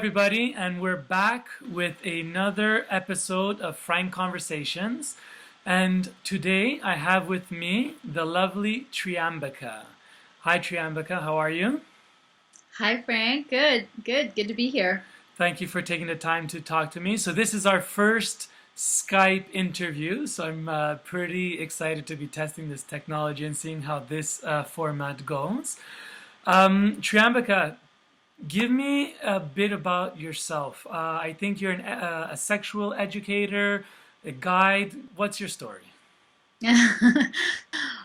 everybody, and we're back with another episode of Frank Conversations. And today I have with me the lovely Triambika. Hi, Triambika, how are you? Hi, Frank. Good to be here. Thank you for taking the time to talk to me. So, this is our first Skype interview, so I'm pretty excited to be testing this technology and seeing how this format goes. Triambika, give me a bit about yourself. I think you're a sexual educator, a guide. What's your story?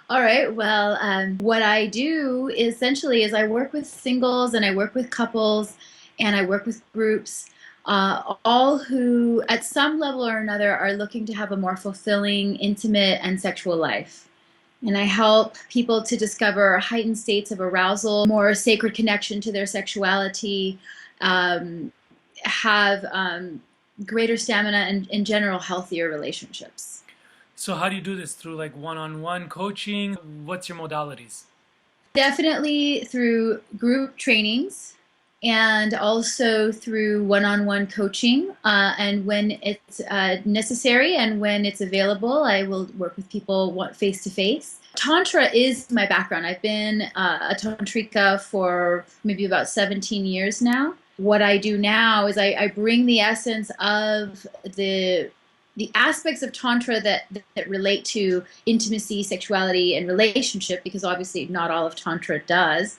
All right. Well, what I do essentially is I work with singles and I work with couples and I work with groups, all who at some level or another are looking to have a more fulfilling, intimate, and sexual life. And I help people to discover heightened states of arousal, more sacred connection to their sexuality, have greater stamina, and in general, healthier relationships. So, how do you do this? Through like one-on-one coaching? What's your modalities? Definitely through group trainings and also through one-on-one coaching. And when it's necessary and when it's available, I will work with people face-to-face. Tantra is my background. I've been a tantrika for maybe about 17 years now. What I do now is I bring the essence of the aspects of Tantra that relate to intimacy, sexuality, and relationship, because obviously not all of Tantra does.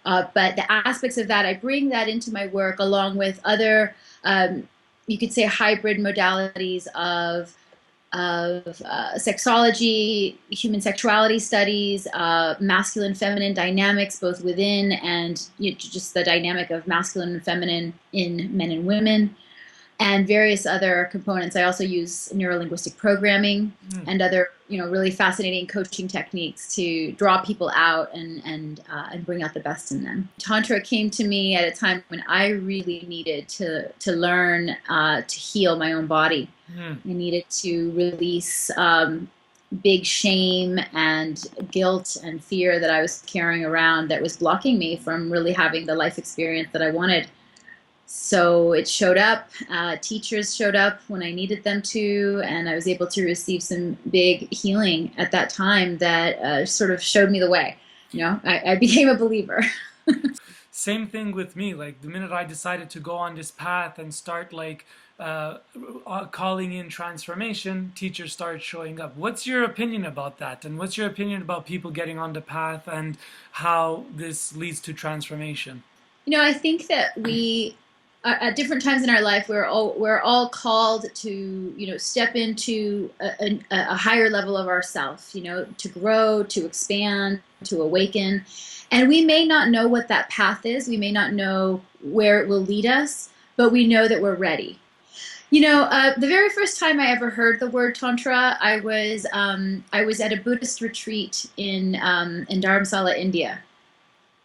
But the aspects of that, I bring that into my work along with other, you could say, hybrid modalities of sexology, human sexuality studies, masculine feminine dynamics, both within and just the dynamic of masculine and feminine in men and women, and various other components. I also use neurolinguistic programming and other, really fascinating coaching techniques to draw people out and bring out the best in them. Tantra came to me at a time when I really needed to learn to heal my own body. I needed to release big shame and guilt and fear that I was carrying around that was blocking me from really having the life experience that I wanted. So it showed up, teachers showed up when I needed them to, and I was able to receive some big healing at that time that sort of showed me the way. I became a believer. Same thing with me. Like the minute I decided to go on this path and start calling in transformation, teachers started showing up. What's your opinion about that? And what's your opinion about people getting on the path and how this leads to transformation? I think that we at different times in our life, we're all called to, step into a higher level of ourself, to grow, to expand, to awaken. And we may not know what that path is. We may not know where it will lead us, but we know that we're ready. The very first time I ever heard the word Tantra, I was at a Buddhist retreat in Dharamsala, India.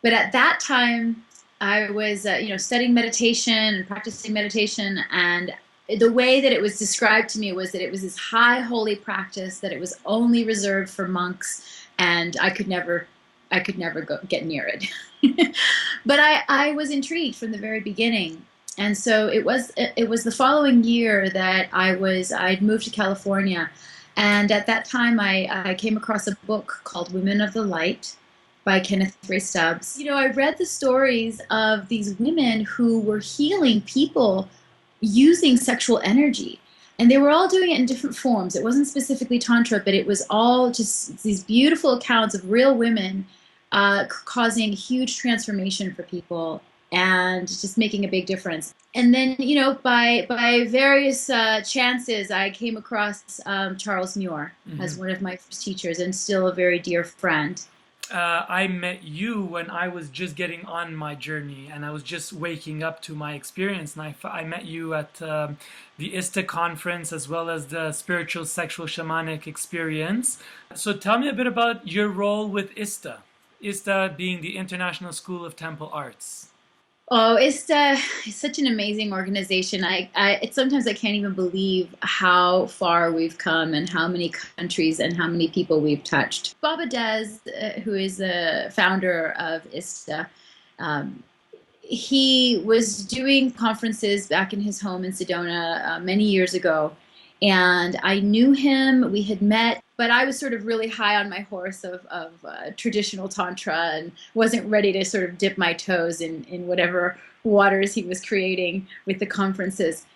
But at that time, I was, studying meditation and practicing meditation, and the way that it was described to me was that it was this high holy practice that it was only reserved for monks, and I could never get near it. But I was intrigued from the very beginning, and so it was the following year that I'd moved to California, and at that time I came across a book called Women of the Light by Kenneth Ray Stubbs. I read the stories of these women who were healing people using sexual energy. And they were all doing it in different forms. It wasn't specifically Tantra, but it was all just these beautiful accounts of real women causing huge transformation for people and just making a big difference. And then, by various chances, I came across Charles Muir as one of my first teachers and still a very dear friend. I met you when I was just getting on my journey and I was just waking up to my experience. And I met you at the Ista conference as well as the Spiritual Sexual Shamanic experience. So tell me a bit about your role with Ista. Ista being the International School of Temple Arts. Oh, Ista is such an amazing organization. Sometimes I can't even believe how far we've come and how many countries and how many people we've touched. Baba Des, who is the founder of Ista, he was doing conferences back in his home in Sedona many years ago, and I knew him. We had met, but I was sort of really high on my horse of traditional tantra and wasn't ready to sort of dip my toes in whatever waters he was creating with the conferences.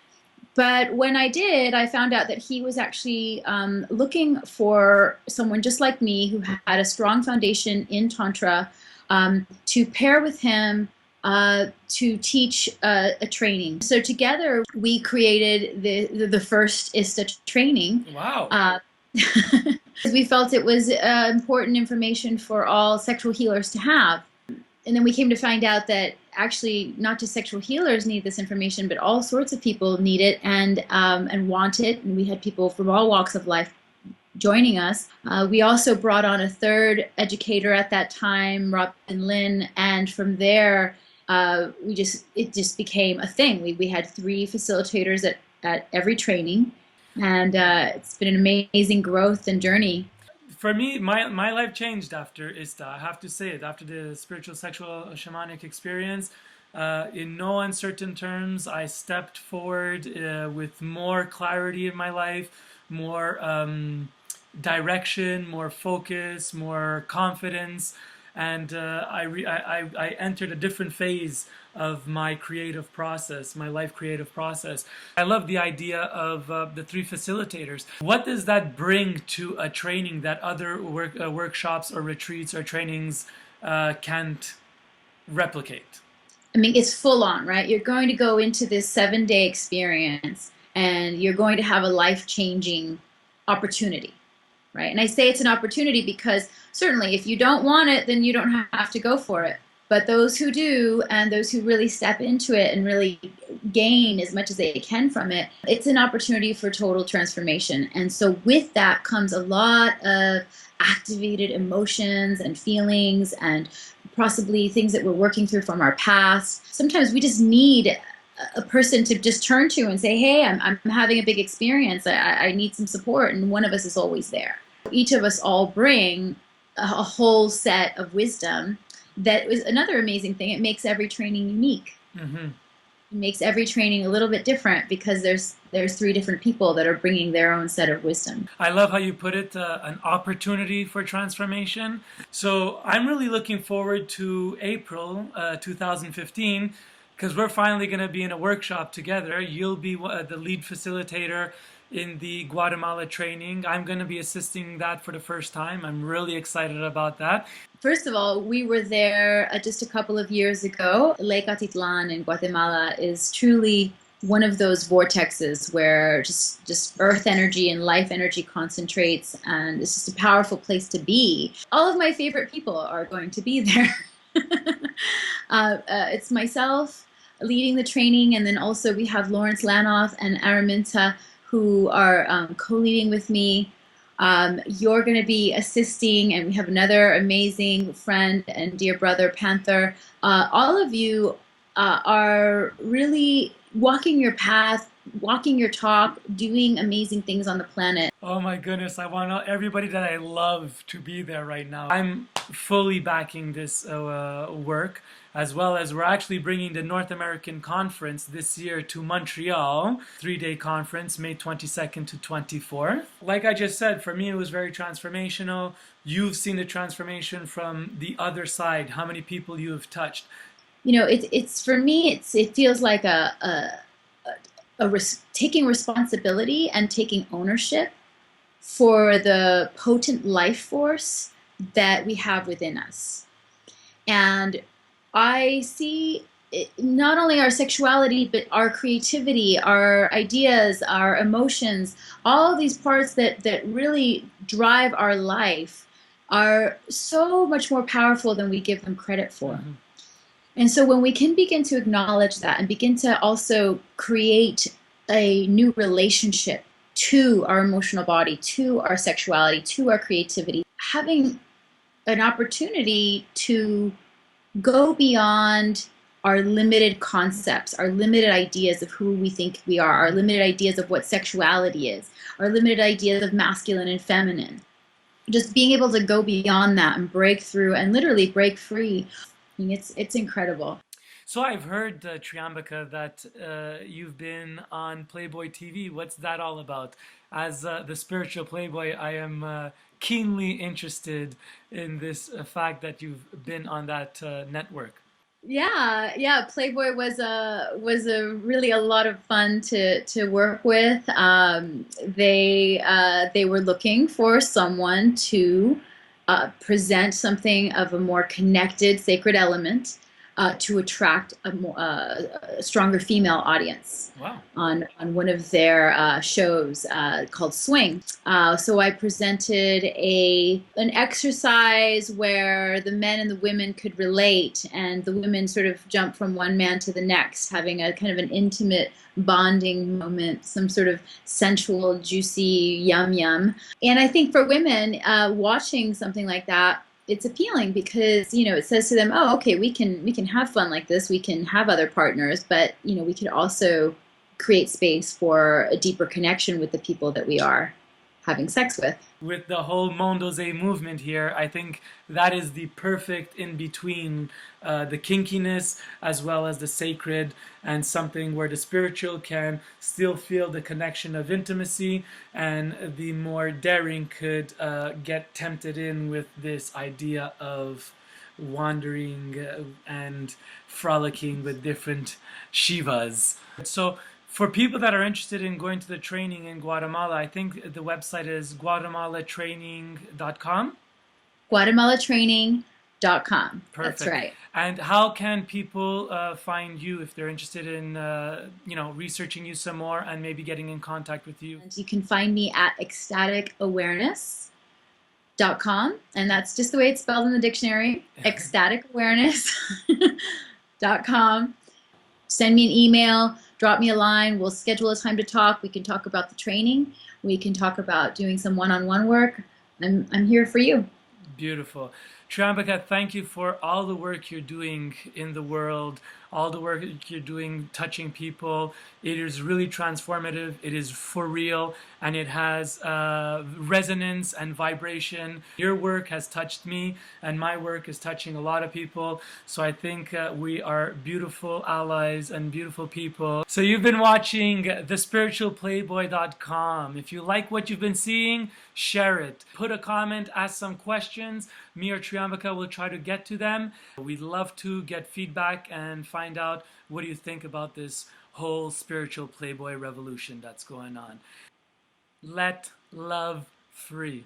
But when I did, I found out that he was actually looking for someone just like me who had a strong foundation in Tantra to pair with him to teach a training. So together we created the first Ista training. Wow. We felt it was important information for all sexual healers to have. And then we came to find out that actually not just sexual healers need this information, but all sorts of people need it and want it. And we had people from all walks of life joining us. We also brought on a third educator at that time, Robin Lynn, and from there it just became a thing. We had 3 facilitators at every training, and it's been an amazing growth and journey. For me, my life changed after Ista. I have to say it. After the spiritual, sexual, shamanic experience, in no uncertain terms, I stepped forward with more clarity in my life, more direction, more focus, more confidence, and I entered a different phase of my creative process, my life creative process. I love the idea of the 3 facilitators. What does that bring to a training that other workshops or retreats or trainings can't replicate? I mean, it's full on, right? You're going to go into this 7-day experience and you're going to have a life-changing opportunity, right? And I say it's an opportunity because certainly if you don't want it, then you don't have to go for it. But those who do, and those who really step into it and really gain as much as they can from it, it's an opportunity for total transformation. And so with that comes a lot of activated emotions and feelings and possibly things that we're working through from our past. Sometimes we just need a person to just turn to and say, hey, I'm having a big experience. I need some support. And one of us is always there. Each of us all bring a whole set of wisdom. That is another amazing thing. It makes every training unique. Mm-hmm. It makes every training a little bit different because there's 3 different people that are bringing their own set of wisdom. I love how you put it, an opportunity for transformation. So I'm really looking forward to April 2015 because we're finally going to be in a workshop together. You'll be the lead facilitator in the Guatemala training. I'm going to be assisting that for the first time. I'm really excited about that. First of all, we were there just a couple of years ago. Lake Atitlan in Guatemala is truly one of those vortexes where just earth energy and life energy concentrates, and it's just a powerful place to be. All of my favorite people are going to be there. It's myself leading the training, and then also we have Lawrence Lanoff and Araminta who are co-leading with me. You're going to be assisting, and we have another amazing friend and dear brother, Panther. All of you are really walking your path, walking your talk, doing amazing things on the planet. Oh my goodness, I want everybody that I love to be there right now. I'm fully backing this work, as well as we're actually bringing the North American Conference this year to Montreal, 3-day conference, May 22nd to 24th. Like I just said, for me it was very transformational. You've seen the transformation from the other side, how many people you have touched. You know, it's for me, it feels like taking responsibility and taking ownership for the potent life force that we have within us. And I see not only our sexuality, but our creativity, our ideas, our emotions, all these parts that really drive our life are so much more powerful than we give them credit for. Mm-hmm. And so when we can begin to acknowledge that and begin to also create a new relationship to our emotional body, to our sexuality, to our creativity, having an opportunity to go beyond our limited concepts, our limited ideas of who we think we are, our limited ideas of what sexuality is, our limited ideas of masculine and feminine. Just being able to go beyond that and break through and literally break free. I mean, it's incredible. So I've heard, Triambika, that you've been on Playboy TV. What's that all about? As the spiritual Playboy, I am keenly interested in this fact that you've been on that network. Yeah. Playboy was a really a lot of fun to work with. They were looking for someone to present something of a more connected, sacred element to attract a stronger female audience Wow. on one of their shows called Swing. So I presented an exercise where the men and the women could relate, and the women sort of jump from one man to the next, having a kind of an intimate bonding moment, some sort of sensual, juicy yum yum. And I think for women watching something like that, it's appealing because it says to them, oh, okay, we can have fun like this, we can have other partners, but we could also create space for a deeper connection with the people that we are having sex with. With the whole Mondeose movement here, I think that is the perfect in between the kinkiness as well as the sacred, and something where the spiritual can still feel the connection of intimacy, and the more daring could get tempted in with this idea of wandering and frolicking with different Shivas. So for people that are interested in going to the training in Guatemala, I think the website is guatemalatraining.com. Guatemalatraining.com. That's Perfect. right. And how can people find you if they're interested in, researching you some more and maybe getting in contact with you? And you can find me at ecstaticawareness.com, and that's just the way it's spelled in the dictionary. Ecstaticawareness.com. Send me an email, drop me a line, we'll schedule a time to talk. We can talk about the training, we can talk about doing some one-on-one work. I'm here for you. Beautiful. Triambika, thank you for all the work you're doing in the world, all the work you're doing touching people. It is really transformative, it is for real, and it has resonance and vibration. Your work has touched me, and my work is touching a lot of people. So I think we are beautiful allies and beautiful people. So you've been watching thespiritualplayboy.com. If you like what you've been seeing, share it. Put a comment, ask some questions. Me or Triambika will try to get to them. We'd love to get feedback and find out what do you think about this whole spiritual Playboy revolution that's going on. Let love free.